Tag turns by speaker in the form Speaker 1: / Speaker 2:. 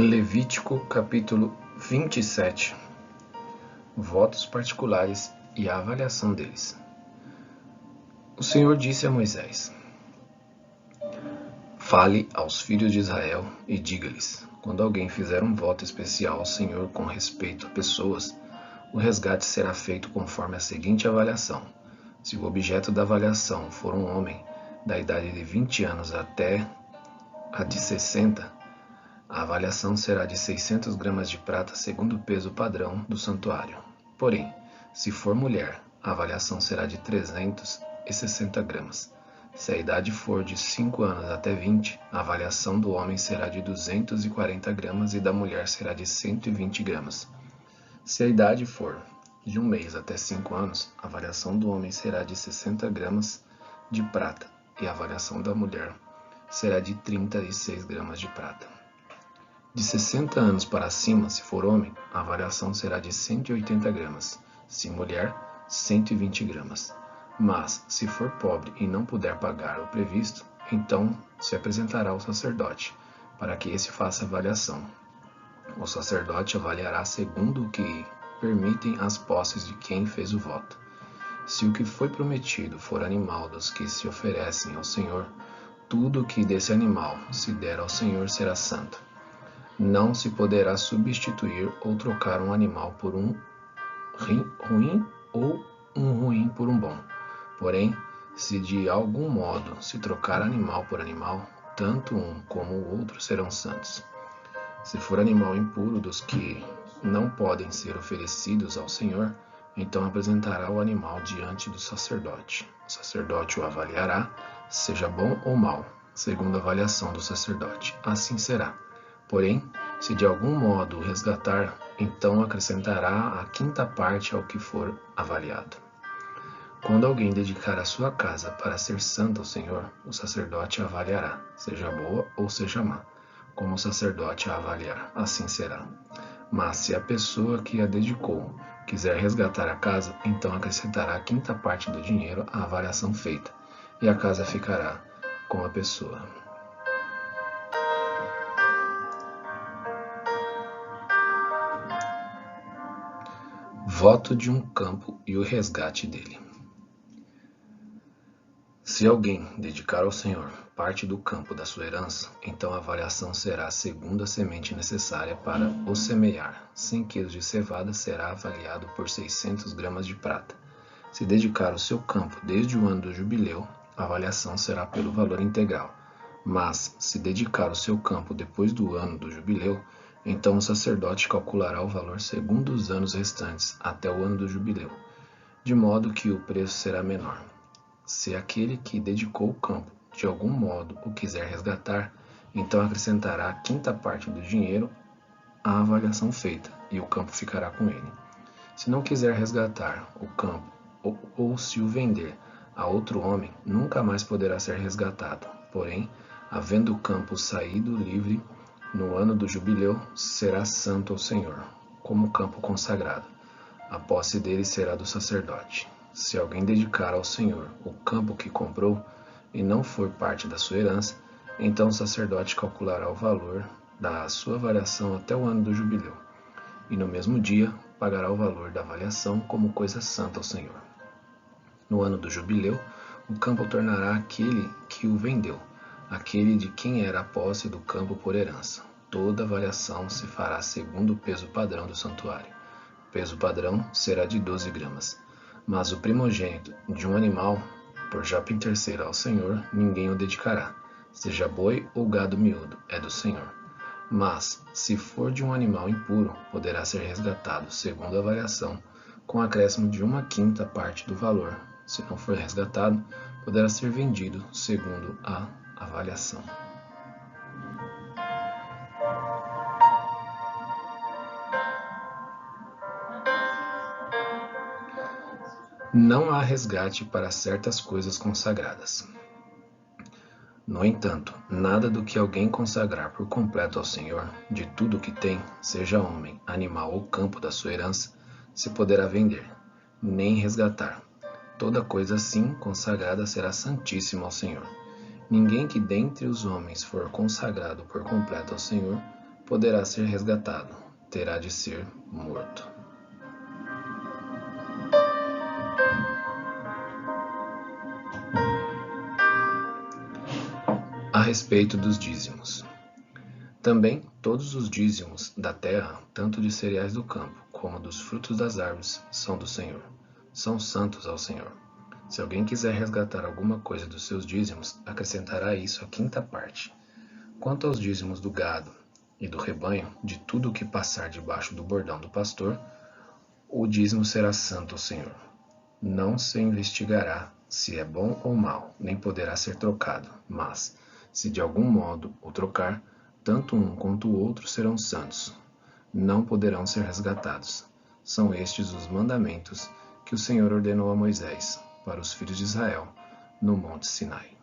Speaker 1: Levítico capítulo 27. Votos particulares e a avaliação deles. O Senhor disse a Moisés: Fale aos filhos de Israel e diga-lhes: quando alguém fizer um voto especial ao Senhor com respeito a pessoas, o resgate será feito conforme a seguinte avaliação. Se o objeto da avaliação for um homem da idade de 20 anos até a de 60, a avaliação será de 600 gramas de prata segundo o peso padrão do santuário. Porém, se for mulher, a avaliação será de 360 gramas. Se a idade for de 5 anos até 20, a avaliação do homem será de 240 gramas e da mulher será de 120 gramas. Se a idade for de 1 mês até 5 anos, a avaliação do homem será de 60 gramas de prata e a avaliação da mulher será de 36 gramas de prata. De 60 anos para cima, se for homem, a avaliação será de 180 gramas, se mulher, 120 gramas. Mas, se for pobre e não puder pagar o previsto, então se apresentará ao sacerdote, para que esse faça a avaliação. O sacerdote avaliará segundo o que permitem as posses de quem fez o voto. Se o que foi prometido for animal dos que se oferecem ao Senhor, tudo o que desse animal se der ao Senhor será santo. Não se poderá substituir ou trocar um animal por um ruim ou um ruim por um bom. Porém, se de algum modo se trocar animal por animal, tanto um como o outro serão santos. Se for animal impuro dos que não podem ser oferecidos ao Senhor, então apresentará o animal diante do sacerdote. O sacerdote o avaliará, seja bom ou mau, segundo a avaliação do sacerdote. Assim será. Porém, se de algum modo o resgatar, então acrescentará a quinta parte ao que for avaliado. Quando alguém dedicar a sua casa para ser santa ao Senhor, o sacerdote a avaliará, seja boa ou seja má, como o sacerdote a avaliar, assim será. Mas se a pessoa que a dedicou quiser resgatar a casa, então acrescentará a quinta parte do dinheiro à avaliação feita, e a casa ficará com a pessoa. Voto de um campo e o resgate dele. Se alguém dedicar ao Senhor parte do campo da sua herança, então a avaliação será segundo a semente necessária para o semear. 100 quilos de cevada será avaliado por 600 gramas de prata. Se dedicar o seu campo desde o ano do jubileu, a avaliação será pelo valor integral. Mas, se dedicar o seu campo depois do ano do jubileu, então o sacerdote calculará o valor segundo os anos restantes até o ano do jubileu, de modo que o preço será menor. Se aquele que dedicou o campo de algum modo o quiser resgatar, então acrescentará a quinta parte do dinheiro à avaliação feita, e o campo ficará com ele. Se não quiser resgatar o campo ou se o vender a outro homem, nunca mais poderá ser resgatado. Porém, havendo o campo saído livre no ano do jubileu, será santo ao Senhor, como campo consagrado. A posse dele será do sacerdote. Se alguém dedicar ao Senhor o campo que comprou e não for parte da sua herança, então o sacerdote calculará o valor da sua avaliação até o ano do jubileu, e no mesmo dia pagará o valor da avaliação como coisa santa ao Senhor. No ano do jubileu, o campo tornará aquele que o vendeu, aquele de quem era a posse do campo por herança. Toda avaliação se fará segundo o peso padrão do santuário. O peso padrão será de 12 gramas. Mas o primogênito de um animal, por já pertencer ao Senhor, ninguém o dedicará. Seja boi ou gado miúdo, é do Senhor. Mas, se for de um animal impuro, poderá ser resgatado, segundo a avaliação, com acréscimo de 1/5 parte do valor. Se não for resgatado, poderá ser vendido, segundo a avaliação. Não há resgate para certas coisas consagradas. No entanto, nada do que alguém consagrar por completo ao Senhor, de tudo o que tem, seja homem, animal ou campo da sua herança, se poderá vender, nem resgatar. Toda coisa assim consagrada será santíssima ao Senhor. Ninguém que dentre os homens for consagrado por completo ao Senhor poderá ser resgatado, terá de ser morto. A respeito dos dízimos. Também todos os dízimos da terra, tanto de cereais do campo, como dos frutos das árvores, são do Senhor. São santos ao Senhor. Se alguém quiser resgatar alguma coisa dos seus dízimos, acrescentará isso a quinta parte. Quanto aos dízimos do gado e do rebanho, de tudo o que passar debaixo do bordão do pastor, o dízimo será santo ao Senhor. Não se investigará se é bom ou mau, nem poderá ser trocado, mas, se de algum modo o trocar, tanto um quanto o outro serão santos, não poderão ser resgatados. São estes os mandamentos que o Senhor ordenou a Moisés, para os filhos de Israel, no monte Sinai.